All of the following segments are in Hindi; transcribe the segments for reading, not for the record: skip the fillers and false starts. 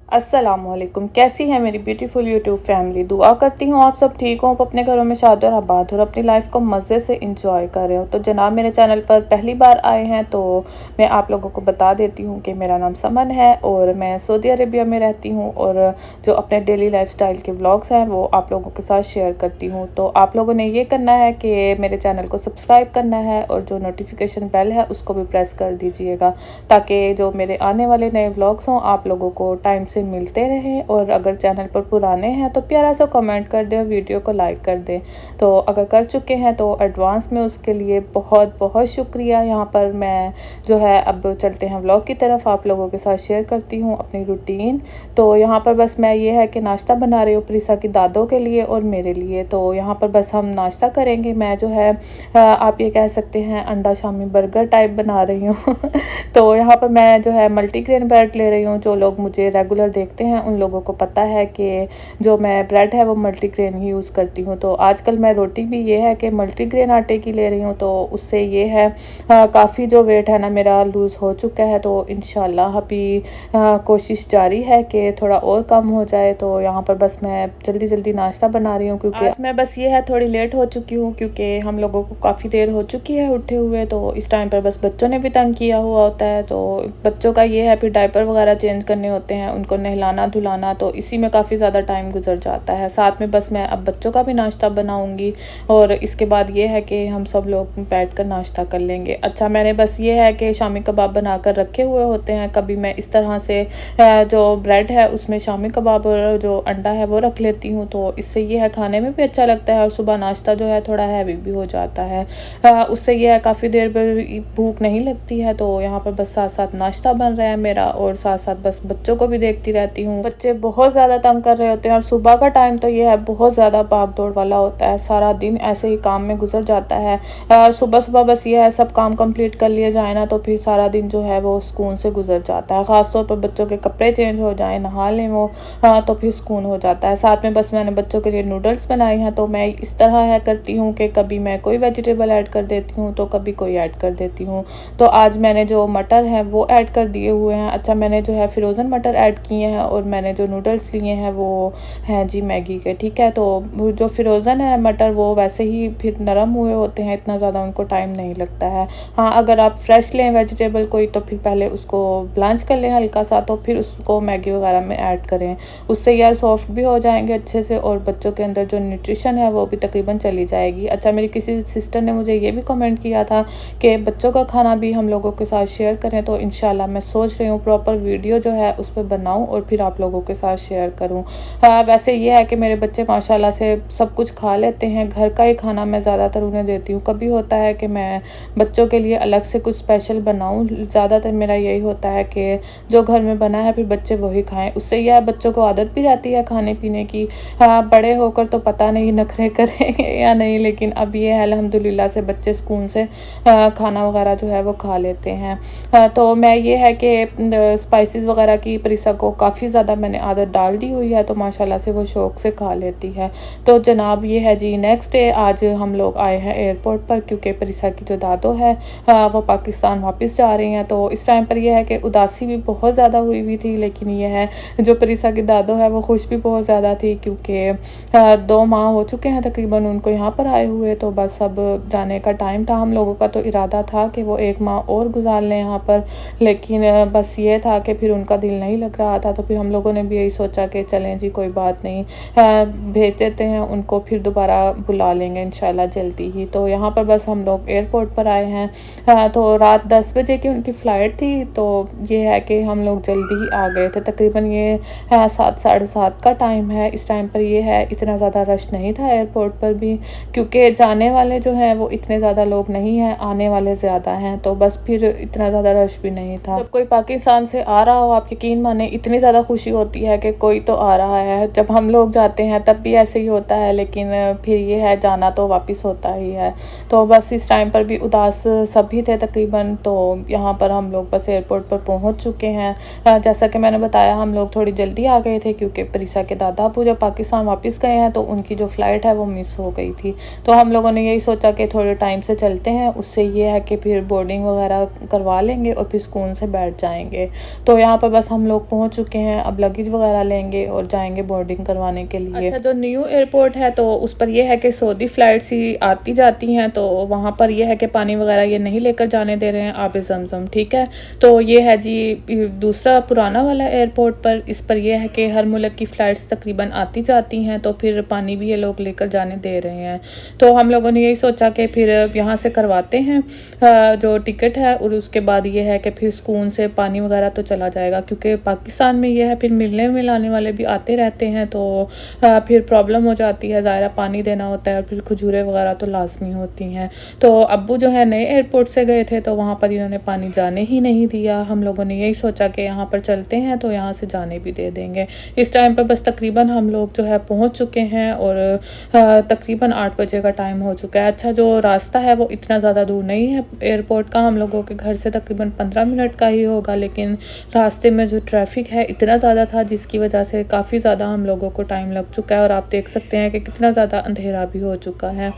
अस्सलामुअलैकुम। कैसी है मेरी ब्यूटीफुल यूट्यूब फैमिली। दुआ करती हूँ आप सब ठीक हो, आप अपने घरों में शाद और आबाद और अपनी लाइफ को मज़े से इंजॉय कर रहे हो। तो जनाब मेरे चैनल पर पहली बार आए हैं तो मैं आप लोगों को बता देती हूँ कि मेरा नाम समन है और मैं सऊदी अरेबिया में रहती हूँ और जो अपने डेली लाइफस्टाइल के व्लॉग्स हैं वो आप लोगों के साथ शेयर करती हूँ। तो आप लोगों ने ये करना है कि मेरे चैनल को सब्सक्राइब करना है और जो नोटिफिकेशन बेल है उसको भी प्रेस कर दीजिएगा, ताकि जो मेरे आने वाले नए व्लॉग्स हों आप लोगों को टाइम से मिलते रहें। और अगर चैनल पर पुराने हैं तो प्यारा सा कमेंट कर दें और वीडियो को लाइक कर दें। तो अगर कर चुके हैं तो एडवांस में उसके लिए बहुत बहुत शुक्रिया। यहाँ पर मैं जो है अब चलते हैं व्लॉग की तरफ, आप लोगों के साथ शेयर करती हूँ अपनी रूटीन। तो यहाँ पर बस मैं ये है कि नाश्ता बना रही हूँ प्रीसा की दादों के लिए और मेरे लिए। तो यहाँ पर बस हम नाश्ता करेंगे। मैं जो है आप ये कह सकते हैं अंडा शामी बर्गर टाइप बना रही हूँ तो यहाँ पर मैं जो है मल्टीग्रेन ब्रेड ले रही हूँ। जो लोग मुझे रेगुलर देखते हैं उन लोगों को पता है कि जो मैं ब्रेड है वो मल्टीग्रेन ही यूज़ करती हूँ। तो आजकल मैं रोटी भी ये है कि मल्टीग्रेन आटे की ले रही हूँ, तो उससे ये है काफ़ी जो वेट है ना मेरा लूज़ हो चुका है। तो इंशाल्लाह अभी कोशिश जारी है कि थोड़ा और कम हो जाए। तो यहाँ पर बस मैं जल्दी जल्दी नाश्ता बना रही हूँ क्योंकि आज मैं बस ये है थोड़ी लेट हो चुकी हूँ क्योंकि हम लोगों को काफ़ी देर हो चुकी है उठे हुए। तो इस टाइम पर बस बच्चों ने भी तंग किया हुआ होता है। तो बच्चों का ये है फिर डायपर वगैरह चेंज करने होते हैं, उनको नहलाना धुलाना, तो इसी में काफ़ी ज़्यादा टाइम गुजर जाता है। साथ में बस मैं अब बच्चों का भी नाश्ता बनाऊंगी और इसके बाद ये है कि हम सब लोग बैठ कर नाश्ता कर लेंगे। अच्छा, मैंने बस ये है कि शामी कबाब बना कर रखे हुए होते हैं। कभी मैं इस तरह से जो ब्रेड है उसमें शामी कबाब और जो अंडा है वो रख लेती हूँ, तो इससे ये है खाने में भी अच्छा लगता है और सुबह नाश्ता जो है थोड़ा हैवी भी हो जाता है। उससे ये है काफ़ी देर पर भूख नहीं लगती है। तो यहाँ पर बस साथ साथ नाश्ता बन रहा है मेरा और साथ साथ बस बच्चों को भी देखती रहती हूँ। बच्चे बहुत ज़्यादा तंग कर रहे होते हैं और सुबह का टाइम तो ये है बहुत ज़्यादा भाग दौड़ वाला होता है। सारा दिन ऐसे ही काम में गुजर जाता है। सुबह सुबह बस ये है सब काम कंप्लीट कर लिए जाए ना तो फिर सारा दिन जो है वो सुकून से गुजर जाता है। ख़ासतौर पर बच्चों के कपड़े चेंज हो जाए, नहा लें वो, तो फिर सुकून हो जाता है। साथ में बस मैंने बच्चों के लिए नूडल्स बनाए हैं। तो मैं इस तरह है करती हूँ कि कभी मैं कोई वेजिटेबल ऐड कर देती हूँ तो कभी कोई ऐड कर देती हूँ। तो आज मैंने जो मटर है वो ऐड कर दिए हुए हैं। अच्छा, मैंने जो है फ्रोज़न मटर ऐड किए हैं और मैंने जो नूडल्स लिए हैं वो हैं जी मैगी के, ठीक है। तो जो फ्रोज़न है मटर वो वैसे ही फिर नरम हुए होते हैं, इतना ज़्यादा उनको टाइम नहीं लगता है। हाँ, अगर आप फ्रेश लें वेजिटेबल कोई तो फिर पहले उसको ब्लांच कर लें हल्का सा, तो फिर उसको मैगी वगैरह में ऐड करें। उससे यह सॉफ्ट भी हो जाएंगे अच्छे से और बच्चों के अंदर जो न्यूट्रिशन है वो भी तकरीबन चली जाएगी। अच्छा, मेरी किसी सिस्टर ने मुझे ये भी कमेंट किया था कि बच्चों का खाना भी हम लोगों के साथ शेयर करें, तो इंशाल्लाह मैं सोच रही हूँ प्रॉपर वीडियो जो है उस पर बनाऊँ और फिर आप लोगों के साथ शेयर करूँ। वैसे ये है कि मेरे बच्चे माशाल्लाह से सब कुछ खा लेते हैं, घर का ही खाना मैं ज़्यादातर उन्हें देती हूँ। कभी होता है कि मैं बच्चों के लिए अलग से कुछ स्पेशल बनाऊँ, ज़्यादातर मेरा यही होता है कि जो घर में बना है फिर बच्चे वही खाएँ। उससे यह बच्चों को आदत भी रहती है खाने पीने की। बड़े होकर तो पता नहीं नखरे करेंगे या नहीं, लेकिन अब ये है अल्हम्दुलिल्लाह से बच्चे सुकून से खाना वगैरह जो है वो खा लेते हैं। तो मैं ये है कि स्पाइसेस वगैरह की प्रीसा को काफ़ी ज़्यादा मैंने आदत डाल दी हुई है, तो माशाल्लाह से वो शौक़ से खा लेती है। तो जनाब ये है जी नेक्स्ट डे, आज हम लोग आए हैं एयरपोर्ट पर क्योंकि प्रीसा की जो दादो है वो पाकिस्तान वापस जा रही हैं। तो इस टाइम पर यह है कि उदासी भी बहुत ज़्यादा हुई हुई थी, लेकिन ये है जो प्रीसा की दादो है वो खुश भी बहुत ज़्यादा थी क्योंकि 2 माह हो चुके हैं तकरीबन उनको यहाँ पर आए हुए। तो बस अब जाने का टाइम था। हम लोगों का तो इरादा था कि वो 1 माह और गुजार लें यहाँ पर, लेकिन बस ये था कि फिर उनका दिल नहीं लग रहा था। तो फिर हम लोगों ने भी यही सोचा कि चलें जी कोई बात नहीं, भेज देते हैं उनको, फिर दोबारा बुला लेंगे इंशाल्लाह जल्दी ही। तो यहाँ पर बस हम लोग एयरपोर्ट पर आए हैं। तो रात 10 बजे की उनकी फ़्लाइट थी, तो ये है कि हम लोग जल्दी ही आ गए थे। तकरीबन ये 7 साढ़े 7 का टाइम है। इस टाइम पर ये है इतना ज़्यादा रश नहीं था एयरपोर्ट पर भी, क्योंकि जाने वाले जो हैं वो इतने ज़्यादा लोग नहीं हैं, आने वाले ज़्यादा हैं। तो बस फिर इतना ज़्यादा रश भी नहीं था। जब कोई पाकिस्तान से आ रहा हो, आप यकीन माने इतनी ज़्यादा खुशी होती है कि कोई तो आ रहा है। जब हम लोग जाते हैं तब भी ऐसे ही होता है, लेकिन फिर ये है जाना तो वापस होता ही है। तो बस इस टाइम पर भी उदास सभी थे तकरीबन। तो यहाँ पर हम लोग बस एयरपोर्ट पर पहुँच चुके हैं। जैसा कि मैंने बताया हम लोग थोड़ी जल्दी आ गए थे क्योंकि प्रीसा के दादा अबू जब पाकिस्तान वापस गए हैं तो उनकी जो फ़्लाइट है वो मिस हो गई थी। तो हम लोगों ने यही सोचा कि थोड़े टाइम से चलते हैं, उससे ये है कि फिर बोर्डिंग वगैरह करवा लेंगे और फिर सुकून से बैठ जाएंगे। तो यहाँ पर बस हम लोग पहुँच पहुंच चुके हैं। अब लगेज वगैरह लेंगे और जाएंगे बोर्डिंग करवाने के लिए। अच्छा, जो न्यू एयरपोर्ट है तो उस पर यह है कि सऊदी फ़्लाइट्स ही आती जाती हैं, तो वहाँ पर यह है कि पानी वगैरह ये नहीं लेकर जाने दे रहे हैं, आब ज़मज़म। ठीक है, तो ये है जी दूसरा पुराना वाला एयरपोर्ट पर। इस पर यह है कि हर मुल्क की फ़्लाइट्स तकरीबन आती जाती हैं, तो फिर पानी भी ये लोग लेकर जाने दे रहे हैं। तो हम लोगों ने यही सोचा कि फिर यहाँ से करवाते हैं जो टिकट है, और उसके बाद ये है कि फिर सुकून से पानी वगैरह तो चला जाएगा, क्योंकि पाकिस्तान में ये है फिर मिलने मिलाने वाले भी आते रहते हैं, तो फिर प्रॉब्लम हो जाती है। ज़ाहिर पानी देना होता है और फिर खजूरें वगैरह तो लाजमी होती हैं। तो अब्बू जो है नए एयरपोर्ट से गए थे, तो वहाँ पर इन्होंने पानी जाने ही नहीं दिया। हम लोगों ने यही सोचा कि यहाँ पर चलते हैं तो यहाँ से जाने भी दे देंगे। इस टाइम पर बस तकरीबन हम लोग जो है पहुँच चुके हैं, और तकरीबन 8 बजे का टाइम हो चुका है। अच्छा, जो रास्ता है वो इतना ज़्यादा दूर नहीं है एयरपोर्ट का, हम लोगों के घर से तकरीबन 15 मिनट का ही होगा, लेकिन रास्ते में जो ट्रैफिक है इतना ज़्यादा था, जिसकी वजह से काफ़ी ज़्यादा हम लोगों को टाइम लग चुका है। और आप देख सकते हैं कि कितना ज़्यादा अंधेरा भी हो चुका है।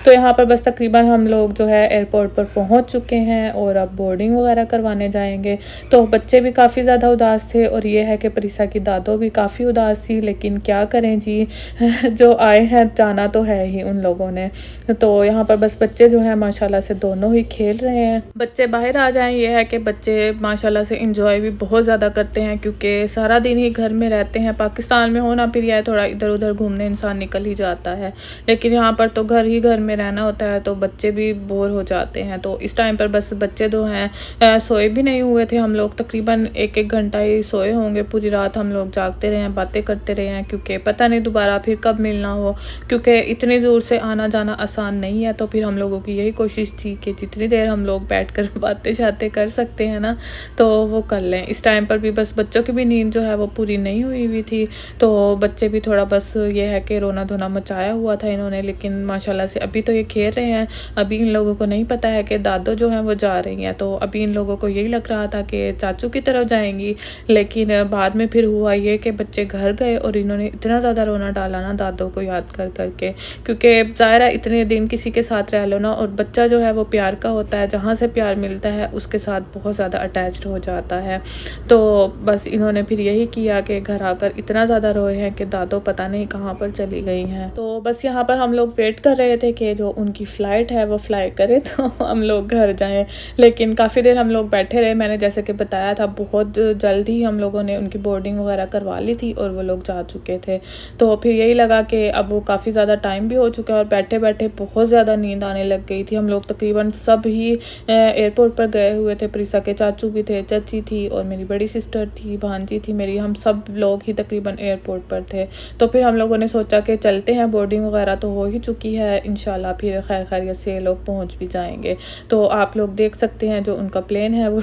तो यहाँ पर बस तकरीबन हम लोग जो है एयरपोर्ट पर पहुँच चुके हैं, और अब बोर्डिंग वगैरह करवाने जाएंगे। तो बच्चे भी काफ़ी ज़्यादा उदास थे, और ये है कि प्रीसा की दादो भी काफ़ी उदास थी, लेकिन क्या करें जी जो आए हैं जाना तो है ही उन लोगों ने। तो यहाँ पर बस बच्चे जो हैं माशाल्लाह से दोनों ही खेल रहे हैं। बच्चे बाहर आ जाएं, ये है कि बच्चे माशाल्लाह से इंजॉय भी बहुत ज़्यादा करते हैं, क्योंकि सारा दिन ही घर में रहते हैं। पाकिस्तान में होना फिर यह थोड़ा इधर उधर घूमने इंसान निकल ही जाता है, लेकिन यहाँ पर तो घर ही घर में रहना होता है, तो बच्चे भी बोर हो जाते हैं। तो इस टाइम पर बस बच्चे जो हैं सोए भी नहीं हुए थे। हम लोग तकरीबन एक घंटा ही सोए होंगे, पूरी रात हम लोग जागते रहे हैं, बातें करते रहे हैं, क्योंकि पता नहीं दोबारा फिर कब मिलना हो, क्योंकि इतनी दूर से आना जाना आसान नहीं है। तो फिर हम लोगों की यही कोशिश थी कि जितनी देर हम लोग बैठकर बातें शातें कर सकते हैं ना, तो वो कर लें। इस टाइम पर भी बस बच्चों की भी नींद जो है वो पूरी नहीं हुई थी, तो बच्चे भी थोड़ा बस ये है कि रोना धोना मचाया हुआ था इन्होंने, लेकिन माशाल्लाह से अभी तो ये खेल रहे हैं। अभी इन लोगों को नहीं पता है कि दादो जो हैं वो जा रही हैं, तो अभी इन लोगों को यही लग रहा था कि चाचू की तरफ जाएंगी, लेकिन बाद में फिर हुआ ये कि बच्चे घर गए और इन्होंने इतना ज़्यादा रोना डाला ना दादो को याद कर करके, क्योंकि ज़ाहिर है इतने दिन किसी के साथ रह लो ना, और बच्चा जो है वो प्यार का होता है, जहाँ से प्यार मिलता है उसके साथ बहुत ज़्यादा अटैच्ड हो जाता है। तो बस इन्होंने फिर यही किया कि घर आकर इतना ज़्यादा रोए हैं कि दादो पता नहीं कहाँ पर चली गई हैं। तो बस यहाँ पर हम लोग वेट कर रहे थे कि जो उनकी फ़्लाइट है वो फ्लाई करे तो हम लोग घर जाएं, लेकिन काफ़ी देर हम लोग बैठे रहे। मैंने जैसे कि बताया था बहुत जल्द ही हम लोगों ने उनकी बोर्डिंग वगैरह करवा ली थी और वो लोग जा चुके थे। तो फिर यही लगा कि अब वो काफ़ी ज़्यादा टाइम भी हो चुका है और बैठे बैठे बहुत ज़्यादा नींद आने लग गई थी। हम लोग तकरीबन सब ही एयरपोर्ट पर गए हुए थे। प्रीसा के चाचू भी थे, चाची थी और मेरी बड़ी सिस्टर थी, भांजी थी मेरी, हम सब लोग ही तकरीबन एयरपोर्ट पर थे। तो फिर हम लोगों ने सोचा कि चलते हैं, बोर्डिंग वगैरह तो हो ही चुकी है, इंशाल्लाह फिर खैर खैरियत से लोग पहुंच भी जाएंगे। तो आप लोग देख सकते हैं जो उनका प्लेन है वो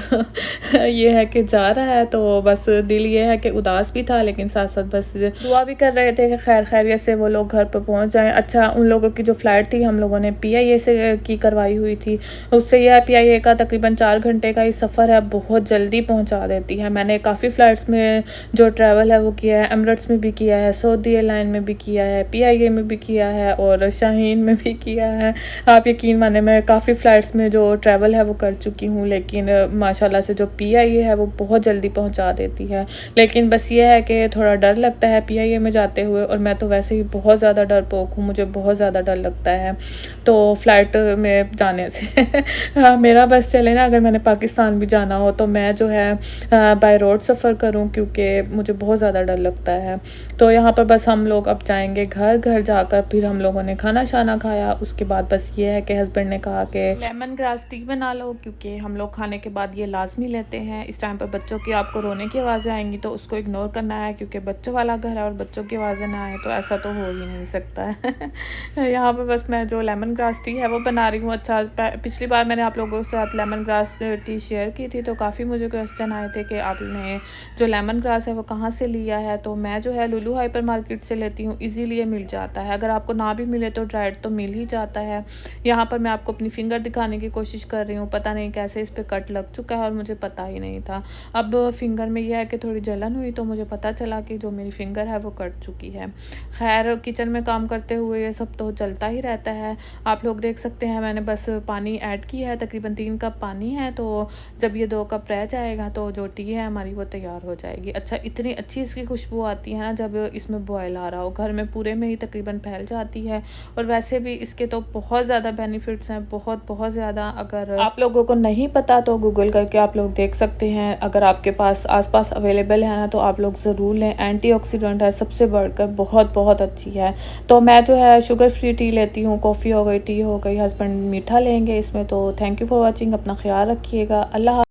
ये है कि जा रहा है। तो बस दिल ये है कि उदास भी था, लेकिन साथ साथ बस दुआ भी कर रहे थे कि खैर खैरियत से वो लोग घर पर पहुंच जाएं। अच्छा, उन लोगों की जो फ़्लाइट थी हम लोगों ने PIA से की करवाई हुई थी, उससे यह PIA का तकरीबन 4 घंटे का ही सफ़र है, बहुत जल्दी पहुंचा देती है। मैंने काफ़ी फ़्लाइट्स में जो ट्रैवल है वो किया है, एमिरेट्स में भी किया है, सऊदी एयरलाइन में भी किया है, PIA में भी किया है और शाहीन में भी किया है। आप यकीन माने मैं काफ़ी फ़्लाइट्स में जो ट्रैवल है वो कर चुकी हूँ, लेकिन माशाल्लाह से जो PIA है वो बहुत जल्दी पहुँचा देती है। लेकिन बस ये है कि थोड़ा डर लगता है PIA में जाते हुए, और मैं तो वैसे ही बहुत ज़्यादा डरपोक हूँ, मुझे बहुत ज़्यादा डर लगता है तो फ़्लाइट में जाने से हाँ, मेरा बस चले ना, अगर मैंने पाकिस्तान भी जाना हो तो मैं जो है बाय रोड सफ़र करूं, क्योंकि मुझे बहुत ज़्यादा डर लगता है। तो यहाँ पर बस हम लोग अब जाएंगे घर। घर जाकर फिर हम लोगों ने खाना शाना खाया। उसके बाद बस ये है कि हस्बैंड ने कहा कि लेमन ग्रास टी बना लो, क्योंकि हम लोग खाने के बाद ये लाजमी लेते हैं। इस टाइम पर बच्चों की आपको रोने की आवाज़ें आएंगी तो उसको इग्नोर करना है, क्योंकि बच्चों वाला घर है और बच्चों की आवाज़ें ना आए तो ऐसा तो हो ही नहीं सकता है। यहाँ पर बस मैं जो लेमन ग्रास टी है वो बना रही हूँ। अच्छा, पिछली बार मैंने आप लोगों के साथ लेमन ग्रास टी शेयर की थी, तो काफ़ी मुझे क्वेश्चन आए थे कि आपने जो लेमन ग्रास है वो कहाँ से लिया है। तो मैं जो है लुलु हाइपर मार्केट से लेती हूँ, इजीली ये मिल जाता है। अगर आपको ना भी मिले तो ड्राइड तो मिल ही जाता है। यहाँ पर मैं आपको अपनी फिंगर दिखाने की कोशिश कर रही हूँ, पता नहीं कैसे इस पर कट लग चुका है और मुझे पता ही नहीं था। अब फिंगर में यह है कि थोड़ी जलन हुई तो मुझे पता चला कि जो मेरी फिंगर है वो कट चुकी है। खैर, किचन में काम करते हुए ये सब तो चलता ही रहता है। आप लोग देख सकते हैं मैंने बस पानी ऐड किया है, तकरीबन 3 कप पानी है। तो जब ये 2 कप रह जाएगा तो जो टी है हमारी वो तैयार तैयार हो जाएगी। अच्छा, इतनी अच्छी इसकी खुशबू आती है ना जब इसमें बॉयल आ रहा हो, घर में पूरे में ही तकरीबन फैल जाती है। और वैसे भी इसके तो बहुत ज़्यादा बेनिफिट्स हैं, बहुत बहुत ज़्यादा। अगर आप लोगों को नहीं पता तो गूगल करके आप लोग देख सकते हैं। अगर आपके पास आसपास अवेलेबल है ना तो आप लोग ज़रूर लें। एंटीऑक्सीडेंट है, सबसे बढ़कर बहुत बहुत अच्छी है। तो मैं जो है शुगर फ्री टी लेती हूँ, कॉफ़ी हो गई, टी हो गई, हस्बैंड मीठा लेंगे इसमें। तो थैंक यू फॉर वॉचिंग, अपना ख्याल रखिएगा। अल्लाह।